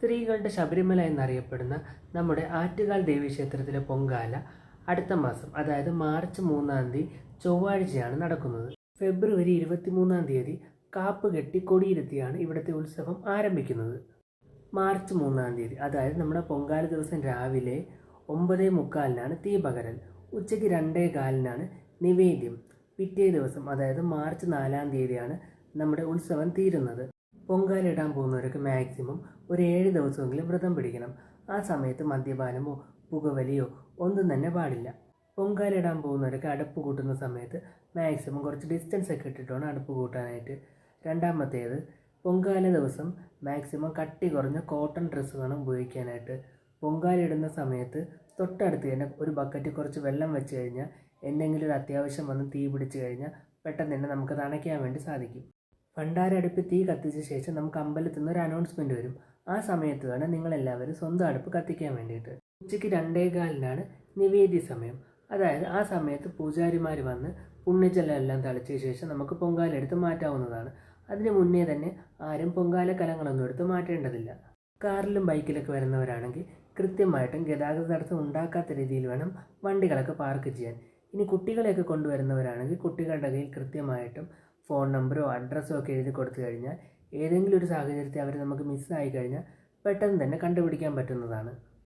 സ്ത്രീകളുടെ ശബരിമല എന്നറിയപ്പെടുന്ന നമ്മുടെ ആറ്റുകാൽ ദേവീക്ഷേത്രത്തിലെ പൊങ്കാല അടുത്ത മാസം, അതായത് മാർച്ച് 3-ാം തീയതി ചൊവ്വാഴ്ചയാണ് നടക്കുന്നത്. ഫെബ്രുവരി 23-ാം തീയതി കാപ്പ് കെട്ടി കൊടിയിരുത്തിയാണ് ഇവിടുത്തെ ഉത്സവം ആരംഭിക്കുന്നത്. മാർച്ച് 3-ാം തീയതി, അതായത് നമ്മുടെ പൊങ്കാല ദിവസം രാവിലെ 9:45-നാണ് തീ പകരൽ. ഉച്ചയ്ക്ക് 2:15-നാണ് നിവേദ്യം. പിറ്റേ ദിവസം, അതായത് മാർച്ച് 4-ാം തീയതിയാണ് നമ്മുടെ ഉത്സവം തീരുന്നത്. പൊങ്കാല ഇടാൻ പോകുന്നവർക്ക് മാക്സിമം ഒരു 7 ദിവസമെങ്കിലും വ്രതം പിടിക്കണം. ആ സമയത്ത് മദ്യപാനമോ പുകവലിയോ ഒന്നും തന്നെ പാടില്ല. പൊങ്കാല ഇടാൻ പോകുന്നവരൊക്കെ അടുപ്പ് കൂട്ടുന്ന സമയത്ത് മാക്സിമം കുറച്ച് ഡിസ്റ്റൻസ് ഒക്കെ ഇട്ടിട്ടാണ് അടുപ്പ് കൂട്ടാനായിട്ട്. രണ്ടാമത്തേത്, പൊങ്കാല ദിവസം മാക്സിമം കട്ടി കുറഞ്ഞ കോട്ടൺ ഡ്രസ്സ് വേണം ഉപയോഗിക്കാനായിട്ട്. പൊങ്കാല ഇടുന്ന സമയത്ത് തൊട്ടടുത്ത് തന്നെ ഒരു ബക്കറ്റിൽ കുറച്ച് വെള്ളം വെച്ച് കഴിഞ്ഞാൽ എന്തെങ്കിലും ഒരു അത്യാവശ്യം വന്ന് തീ പിടിച്ച് കഴിഞ്ഞാൽ പെട്ടെന്ന് തന്നെ നമുക്കത് അണയ്ക്കാൻ വേണ്ടി സാധിക്കും. ഭണ്ഡാര അടുപ്പ് തീ കത്തിച്ച ശേഷം നമുക്ക് അമ്പലത്തിൽ നിന്ന് ഒരു അനൗൺസ്മെൻറ്റ് വരും. ആ സമയത്ത് വേണം നിങ്ങളെല്ലാവരും സ്വന്തം അടുപ്പ് കത്തിക്കാൻ വേണ്ടിയിട്ട്. ഉച്ചയ്ക്ക് 2:15-നാണ് നിവേദ്യ സമയം. അതായത് ആ സമയത്ത് പൂജാരിമാർ വന്ന് പുണ്യജലം എല്ലാം തളിച്ച ശേഷം നമുക്ക് പൊങ്കാല എടുത്ത് മാറ്റാവുന്നതാണ്. അതിന് മുന്നേ തന്നെ ആരും പൊങ്കാല കലങ്ങളൊന്നും എടുത്ത് മാറ്റേണ്ടതില്ല. കാറിലും ബൈക്കിലൊക്കെ വരുന്നവരാണെങ്കിൽ കൃത്യമായിട്ടും ഗതാഗത തടസ്സം ഉണ്ടാക്കാത്ത രീതിയിൽ വേണം വണ്ടികളൊക്കെ പാർക്ക് ചെയ്യാൻ. ഇനി കുട്ടികളെയൊക്കെ കൊണ്ടുവരുന്നവരാണെങ്കിൽ കുട്ടികളുടെ കയ്യിൽ കൃത്യമായിട്ടും ഫോൺ നമ്പറോ അഡ്രസ്സോ ഒക്കെ എഴുതി കൊടുത്തു കഴിഞ്ഞാൽ ഏതെങ്കിലും ഒരു സാഹചര്യത്തിൽ അവർ നമുക്ക് മിസ്സായി കഴിഞ്ഞാൽ പെട്ടെന്ന് തന്നെ കണ്ടുപിടിക്കാൻ പറ്റുന്നതാണ്.